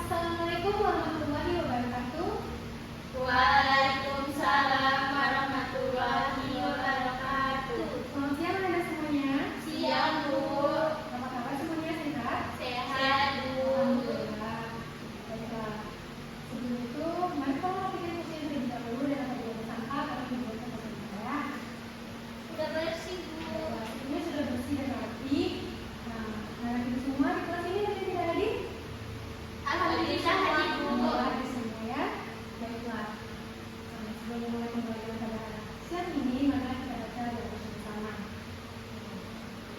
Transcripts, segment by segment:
Assalamualaikum warahmatullahi wabarakatuh. Waalaikumsalam warahmatullahi wabarakatuh. Selamat siang Anda semuanya. Siang, Bu. Apa kabar semuanya, sehat? Sehat, Bu. Alhamdulillah. Baiklah. Sebelum itu, mari kita bikin sesi terlebih dahulu dengan tadi sampah karena dibuat seperti ini ya. Sudah bersih, Bu. Ini sudah bersih dan rapi. Nah, kita semua di kelas ini ada tidak hadir? Alhamdulillah hadir, Bu. Hadir semua ya. Baiklah. Sebelum mulai pembelajaran pada siang ini, maka kita baca doa bersama.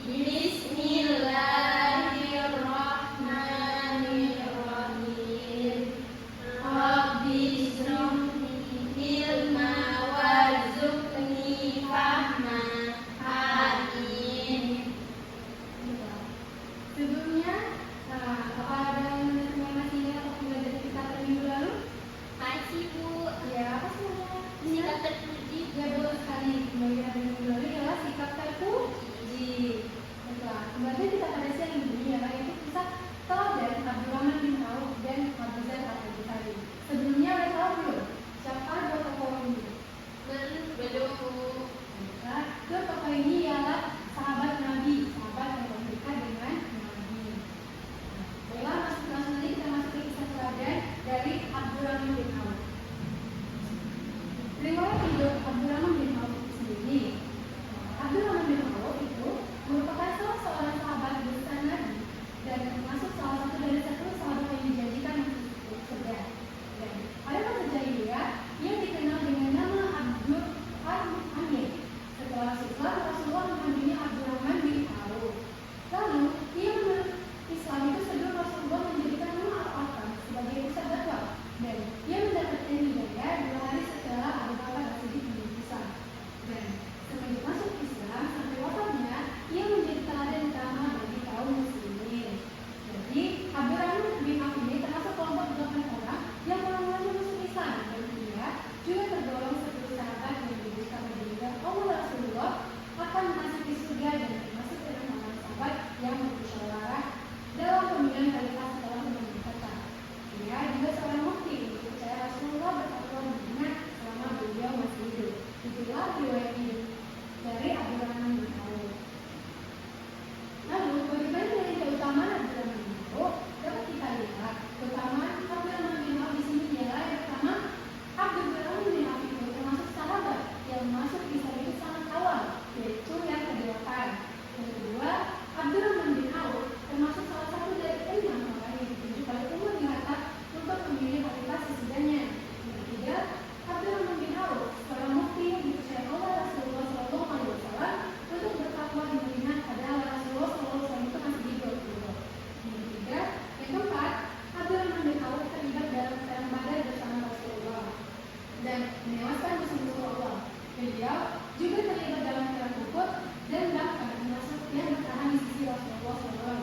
Bismillahirrahmanirrahim. Rabbi shrahli ilma warzuqni fahma. Amin. Sebelumnya, apa ada yang masih ingat waktu belajar kita minggu lalu? Masih, Bu. Ya, apa semuanya? Sikap terpuji. Ya, betul sekali. Pembelajaran minggu lalu adalah sikap terpuji. Baiklah, kembali kita pada siang ini ya, yaitu kisah teladan Abdurrahman bin Auf dan Abu Dzar Al-Ghifari. Sebelumnya ada tahu belum siapa dua tokoh ini? Belum. Baiklah, dua tokoh ini ialah sahabat Nabi, sahabat yang berdekat dengan Nabi. Baiklah, langsung saja kita masuk ke kisah teladan dari Abdurrahman bin Auf. Riwayat hidup Abdurrahman bin Auf sendiri. Abdurrahman bin Auf itu merupakan salah seorang sahabat besar Nabi dan termasuk salah satu dari 10 sahabat yang dijanjikan untuk surga. Dan pada masa jahiliyah, ia dikenal dengan nama Abdur Amir. Setelah Islam, Rasulullah mengambilnya Abdurrahman bin Auf. Lalu, ia menurut Islam itu sebelum Rasulullah menjadikan nama Al-Arqam sebagai pusat dakwah. Dan ia mendapatkan hidayah 2 hari setelah Abu Bakar As-Siddiq masuk Islam. Dan semenjak masuk Islam sampai wafatnya, ia menjadi teladan utama bagi kaum muslimin. Jadi, Abdurrahman bin Auf ini termasuk kelompok 8 orang yang mula-mulanya masuk Islam. Dan ia juga tergolong 10 sahabat yang diberikan menjadikan Allah Rasulullah akan memasuki surga dan termasuk dalam orang sahabat yang bermusyawarah dalam pemilihan khalifah setelah pemerintah. Ia juga seorang mukti untuk percaya Rasulullah bertakwa di Madinah selama beliau masih hidup. Itulah riwayat hidup dari Abdurrahman bin Auf. Lalu, bagaimana dengan keutamaan Abdurrahman bin Auf? Dapat kita lihat keutamaan Abdurrahman bin Auf di sini ialah yang pertama, Abdurrahman bin Auf itu termasuk sahabat yang masuk Islam itu sangat awal, yaitu yang kedewasaan. Yang kedua, Abdurrahman bin Auf termasuk salah satu dari 6 orang yang ditunjuk oleh Umar bin Khattab untuk memilih khalifah sesudahnya. Yang ketiga, Abdurrahman bin Auf seorang mukti yang dipercaya oleh Rasulullah SAW untuk bertakwa di Madinah padahal Rasulullah SAW itu masih hidup. Yang ketiga, yang keempat, Abdurrahman bin Auf terlibat dalam perang Badar bersama Rasulullah dan menewaskan musuh-musuh Allah. Beliau juga terlibat dalam perang Uhud dan bahkan termasuk yang bertahan di sisi Rasulullah SAW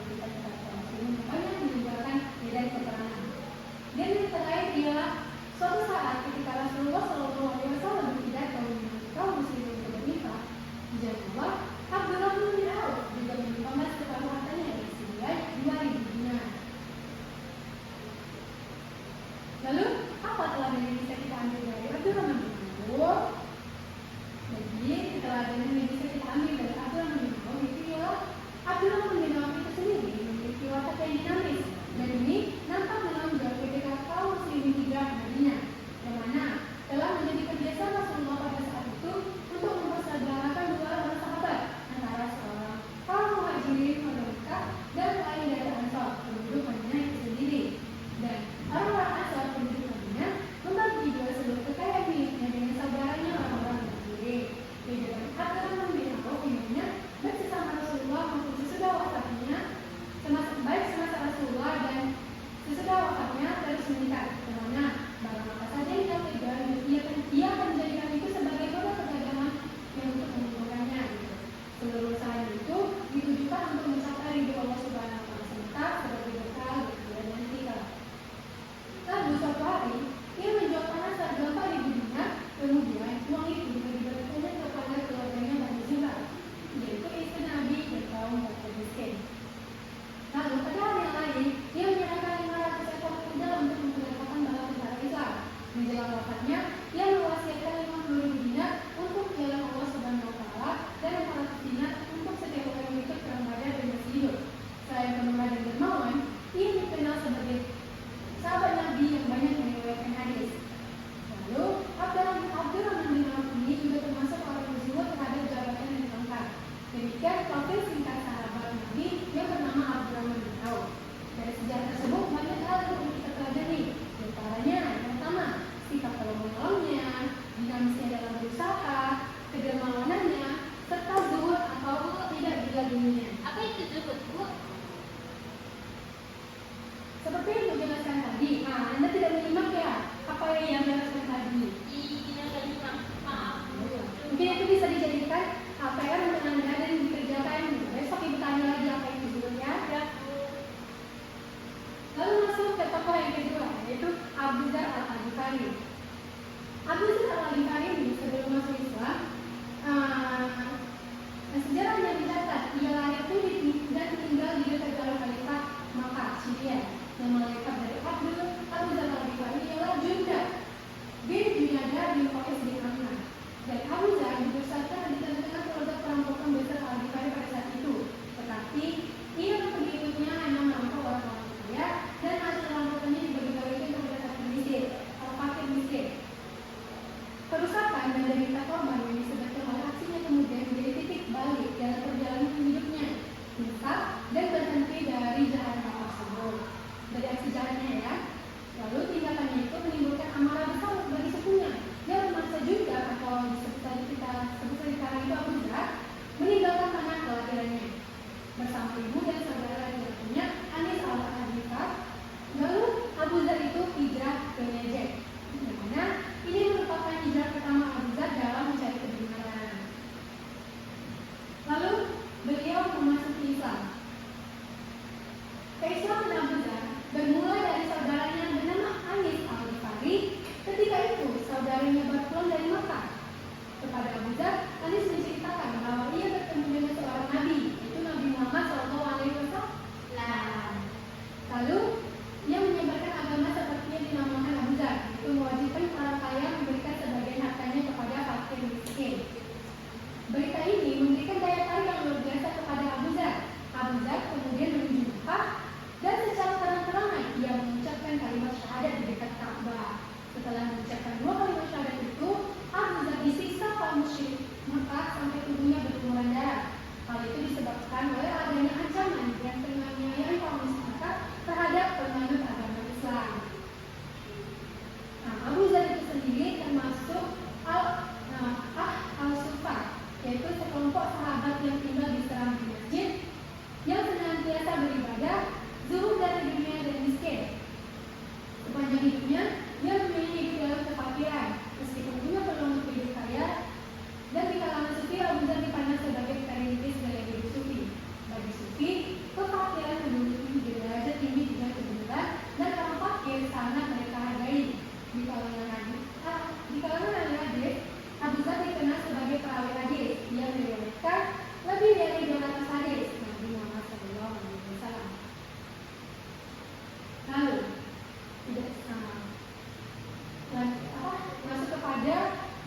ketika kaum muslimin banyak meninggalkan medan peperangan. Dan yang terakhir ialah suatu saat ketika Rasulullah SAW berpidato menyuruh kaum muslimin untuk bernikah, dijawablah Abdurrahman bin Auf juga menyumbangkan separuh hartanya yang senilai 2.000 dinar. Lalu, apa teladan yang bisa kita ambil dari Abdurrahman bin Auf? Jadi, teladan yang bisa kita ambil dari Abdurrahman bin Auf itu ialah Abdurrahman bin Auf itu sendiri memiliki watak yang dinamis dan ini nampak menonjol ketika kaum muslimin hijrah ke Madinah, yang mana telah menjadi kebiasaan Rasulullah pada saat itu untuk mempersaudarakan 2 orang sahabat antara seorang kaum muhajirin pada Mekah dan lain dari Ansar penduduk Madinah itu sendiri. Dan orang-orang Ansar penduduk Madinah membagi dua seluruh kekayaan miliknya dengan saudaranya orang-orang muhajirin. Dengan Abdurrahman bin Auf imannya baik sesama Rasulullah maupun sesudah wafatnya, baik semasa Rasulullah dan sesudah wafatnya terus meningkat. Karena barang apa saja yang pegang, ia akan menjadikan itu sebagai produk perdagangan yang untuk mengumpulkannya. Seluruh usaha itu ditujukan untuk mencapai ridho Allah Subhanahu wa Ta'ala sebagai dari aksi jahatnya ya. Lalu tindakannya itu menimbulkan amarah besar bagi sukunya. Dia memaksa juga atau sebut sekarang itu Abu Dhar meninggalkan tanah kelahirannya bersama ibu dan saudara laki-lakinya Anis al-Hadifah. Lalu Abu Dhar itu hijrah ke Najd, di mana ini merupakan hijrah pertama Abu Dhar dalam mencari kebenaran. Lalu beliau memasuki Islam. Keislaman Abu Dhar bermula dari saudaranya yang bernama Anis al-Ghifari. Ketika itu saudaranya berpulang dari Makkah. Kepada Abu Dhar, Anis menceritakan bahwa ia bertemu dengan seorang nabi, yaitu Nabi Muhammad SAW. Lalu ia menyebarkan agama seperti yang dinamakan Abu Dhar, yaitu mewajibkan para kaya memberikan sebagian hartanya kepada fakir miskin. Berita ini memberikan daya tarik yang luar biasa kepada Abu Dhar. Abu Dhar kemudian menuju Makkah dan secara terang-terangan ia mengucapkan kalimat syahadat di dekat Ka'bah. Setelah mengucapkan dua kalimat syahadat itu, Abu Dhar disiksa kaum musyrik Makkah sampai tubuhnya berlumuran darah. Hal itu disebabkan oleh adanya ancaman dan penganiayaan kaum Makkah terhadap penganut agama Islam. Nah, Abu Dhar itu sendiri termasuk al-Sufa, yaitu sekelompok sahabat yang tinggal di serambi masjid yang senantiasa beribadah, zuhud dari dunia dan miskin. Sepanjang hidupnya, dia memilih hidup dalam kefakiran, meskipun punya peluang untuk hidup kaya. Dan di kalangan sufi, Abu Dhar dipandang sebagai perintis gaya hidup sufi. Bagi sufi, kefakiran menduduki derajat tinggi dengan kebenaran, dan orang fakir sangat mereka hargai. Di kalangan ahli hadis, Abu Dhar dikenal sebagai perawi hadis. Dia meriwayatkan lebih dari 200 hadis Nabi Muhammad SAW. Lalu masuk kepada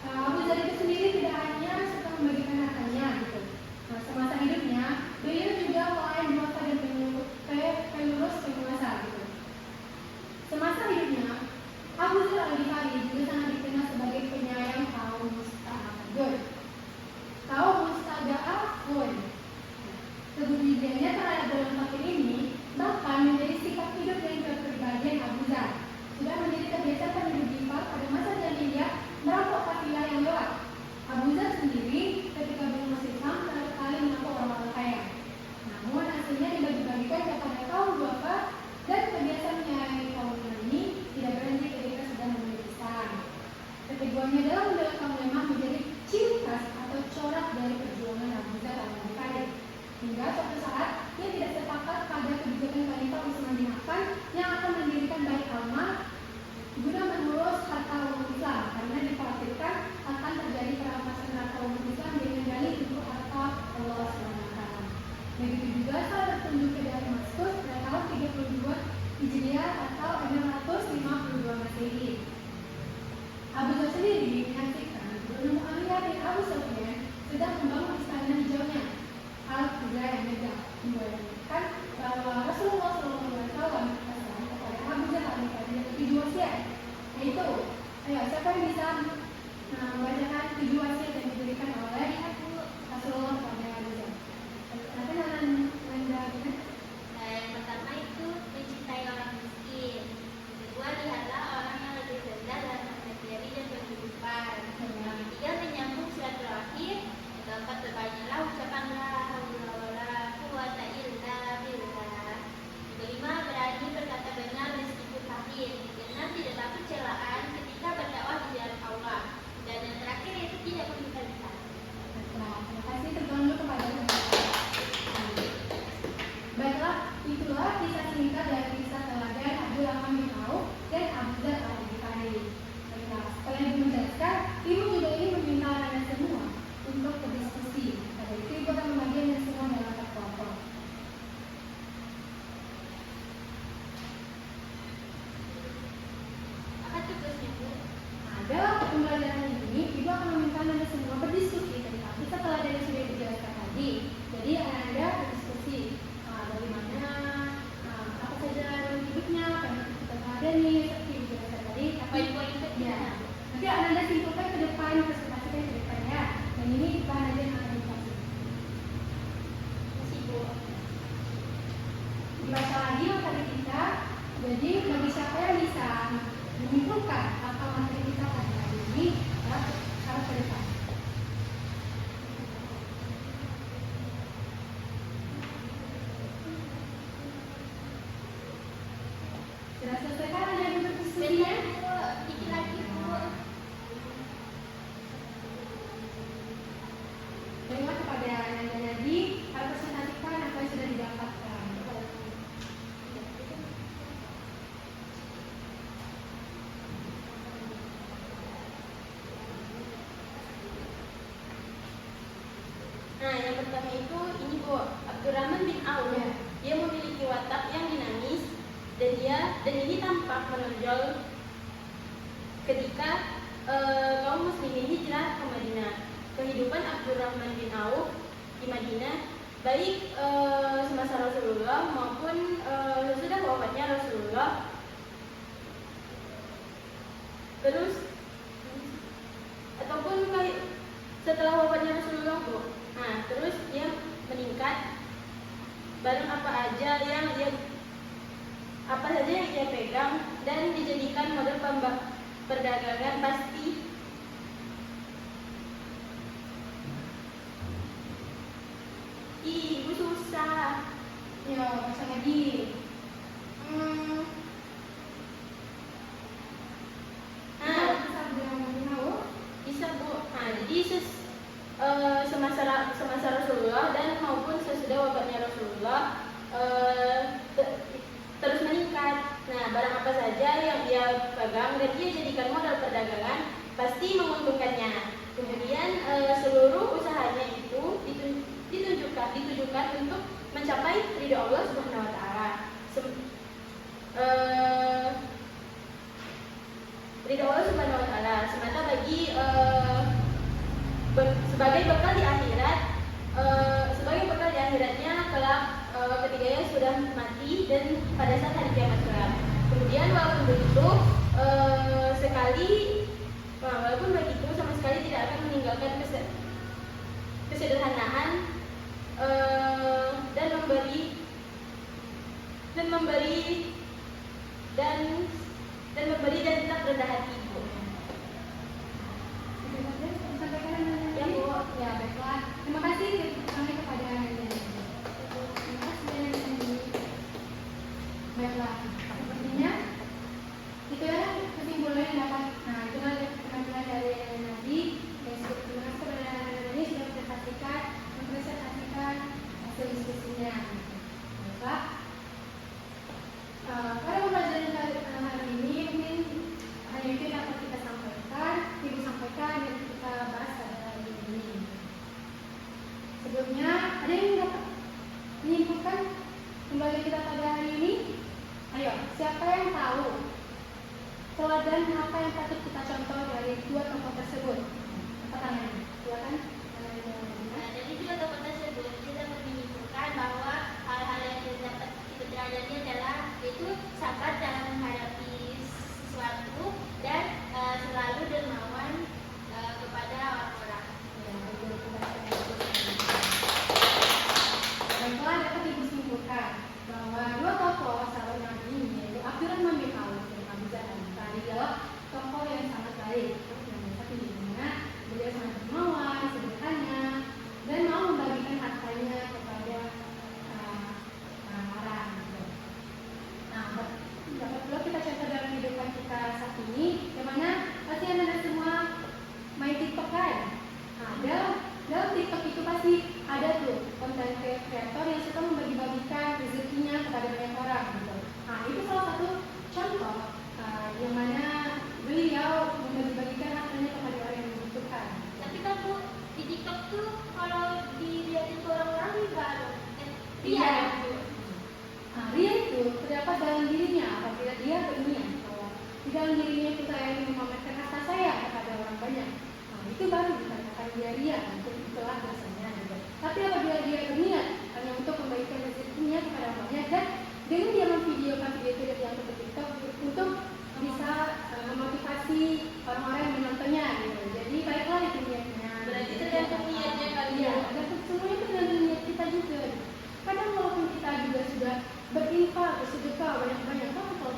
Abu Dhar itu sendiri tidak hanya suka membagikan hartanya gitu. Nah, semasa hidupnya beliau juga mulai berdoa dan pengurus penguasa gitu. Semasa hidupnya Abu Dhar al-Ghifari juga sangat dikenal sebagai penyayang kaum musta'afun. Kaum musta'afun. Kepeduliannya terhadap golongan fakir ini bahkan menjadi sikap hidup dan kepribadian Abu Dhar. Sudah menjadi kebiasaan penduduk Ghifar pada masa jahiliyah merampok kafilah yang lewat. Abu Dhar sendiri ketika belum masuk Islam kerap kali merampok orang-orang kaya. Namun hasilnya dibagi-bagikan kepada kaum duafa dan kebiasaan menyayangi kaum ini tidak berhenti ketika sudah memiliki Islam. Keteguhannya dalam membela kaum lemah menjadi ciri khas atau corak dari perjuangan Abu Dhar al-Ghifari. Hingga suatu saat ia tidak sepakat pada kebijakan Khalifah Utsman bin Affan yang akan mendirikan Bait al-Mal guna mengurus harta umat Islam, karena dikhawatirkan akan terjadi perampasan harta umat Islam dengan dalih untuk harta Allah SWT. Begitu juga saat berkunjung ke daerah Damaskus pada tahun 32 Hijriah atau 652 Masehi. Abu Dhar sendiri menyaksikan Gubernur Muawiyah bin Abu Sufyan sedang membangun istana hijaunya Al-Qudra yang megah, mengatakan bahwa Rasulullah SAW kepada Abu Dhar al-Ghifari dan 7 wasiat, yaitu, siapa yang bisa membacakan 7 wasiat yang diberikan oleh Rasulullah kepada Abu Dhar? Siapa yang anda? Yang pertama itu mencintai orang miskin. Yang kedua, lihatlah orang yang lebih rendah dalam materi dan kehidupan. Yang ketiga, menyambung silaturahim. Yang keempat, berbanyaklah ucapan la haula wala quwwata illa billah. Yang kelima, berani berkata benar meskipun pahit. Yang keenam, tidak takut celaan ketika berdakwah di jalan Allah. Dan yang terakhir itu tidak meminta lisan. Nah, terima kasih tergolong kepada baiklah, itulah kisah singkat dari kisah teladan Abdurrahman bin Auf dan Abu Dhar al-Ghifari. Baiklah, setelah ibu menjelaskan, ibu juga ingin meminta anda semua untuk berdiskusi. Pada itu ibu akan membagikan semua dalam kelompok. Apa tugasnya, Bu? Nah, dalam pembelajaran ini, ibu akan meminta anda semua berdiskusi tentang kisah teladan yang sudah dijelaskan tadi. Jadi anda berdiskusi bagaimana apa saja hidupnya, apa yang kita teladani, seperti dijelaskan tadi. Poin-poin penting. Nanti anda simpulkan ke depan, presentasikan ke depan ya. Dan ini bahan aja yang akan dikasih. Masih, Bu. Dibaca lagi yang tadi kita Jadi bagi siapa yang bisa menyimpulkan apa materi kita pada hari ini, ya, harus ke depan. Sudah selesai kan ada yang berdiskusinya? Dikit lagi Bu. Terima kepada Nanda Nadi, harus presentasikan apa yang sudah didapatkan. Nah, yang pertama itu ini Bu, Abdurrahman bin Auf. Ya. Dia memiliki watak yang dinamis dan ini tampak menonjol ketika kaum muslimin hijrah ke Madinah. Kehidupan Abdurrahman bin Auf di Madinah baik semasa Rasulullah maupun sesudah wafatnya Rasulullah. Terus ataupun setelah wafatnya Rasulullah Bu. Nah, terus dia meningkat barang apa saja yang dia pegang dan dijadikan model perdagangan pasti. Ibu susah. Ya, bisa lagi. Nah, Bisa Abdurrahman tahu? bisa Bu. Nah, jadi semasa Rasulullah dan maupun sesudah wafatnya Rasulullah terus meningkat. Nah, barang apa saja yang dia pegang dan dia jadikan modal perdagangan pasti menguntungkannya. Kemudian seluruh usahanya itu ditujukan untuk mencapai ridho Allah Subhanahu wa taala. Ridho Allah Subhanahu wa taala semata bagi sebagai bekal di akhirat, akhiratnya kelak ketika ia sudah mati dan pada saat hari kiamat kelak. Kemudian walaupun begitu walaupun begitu sama sekali tidak akan meninggalkan kesederhanaan dan memberi dan tetap rendah hati Bu. Ya Bu, ya baiklah. Terima kasih kami kepada Nanda. Terima kasih Nanda. Baiklah, sepertinya itu ya kesimpulan yang dapat. Nah, itulah teman-teman dari Nadi. Terima kasih kepada Nanda ini sudah mempresentasikan hasil diskusinya. Baiklah. Pada pembelajaran hari ini mungkin hanya itu yang dapat kita sampaikan, ibu sampaikan dan kita bahas pada hari ini. Sebelumnya ada yang dapat menyimpulkan kembali kita pada hari ini? Ayo, siapa yang tahu teladan apa yang patut kita contoh dari dua tokoh tersebut? Apa tangannya? Silakan. Nah, dari dua tokoh tersebut kita dapat menyimpulkan bahwa hal-hal yang kita dapat kita pelajari adalah yaitu sabar dalam menghadapi sesuatu dan selalu dermawan kepada orang-orang. Ya, betul. Baiklah, dapat ibu simpulkan bahwa dua tokoh sahabat Nabi ini yaitu Abdurrahman bin Auf dan Abu Jahal adalah tokoh yang sangat baik, tapi di mana beliau sangat dermawan, sederhana, dan mau membagikan hartanya kepada orang-orang. Nah, dapat pula kita contoh dalam kehidupan kita saat ini, yang mana pasti anda semua main TikTok kan? Nah, dalam TikTok itu pasti ada tuh konten kreator yang suka membagi-bagikan rezekinya kepada banyak orang gitu. Nah, itu salah satu contoh yang mana beliau membagi-bagikan hartanya kepada orang yang membutuhkan. Tapi kan Bu, di TikTok tuh kalau dilihatin ke orang-orang juga Iya. Nah, ria itu terdapat dalam dirinya apabila dia berniat bahwa di dalam dirinya itu saya ingin memamerkan harta saya kepada orang banyak. Nah, itu baru dikatakan dia ria, untuk itulah dosanya gitu. Tapi apabila dia berniat hanya untuk membagikan rezekinya kepada orang banyak dan dengan dia memvideokan video yang ke TikTok untuk bisa memotivasi orang-orang yang menontonnya gitu. Jadi baiklah itu niatnya. Berarti tergantung niatnya kali Iya, ya. dan semuanya itu tergantung niat kita juga. Kadang walaupun kita juga sudah berinfak, bersedekah banyak-banyak, tapi kalau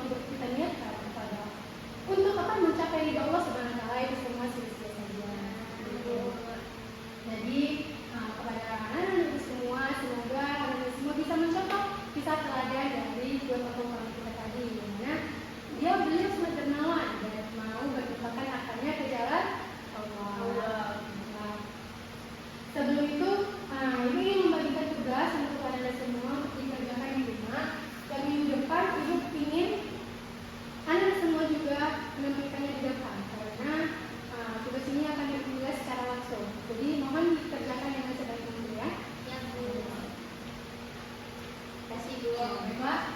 Baiklah,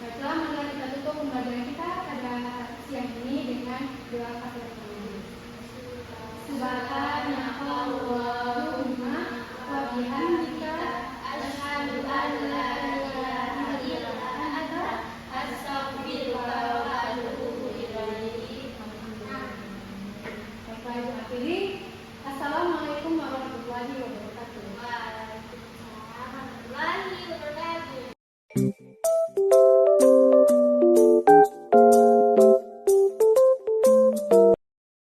marilah kita tutup pembelajaran kita pada siang ini dengan doa kafaratul. Subhanakallahumma wa bihamdika asyhadu an la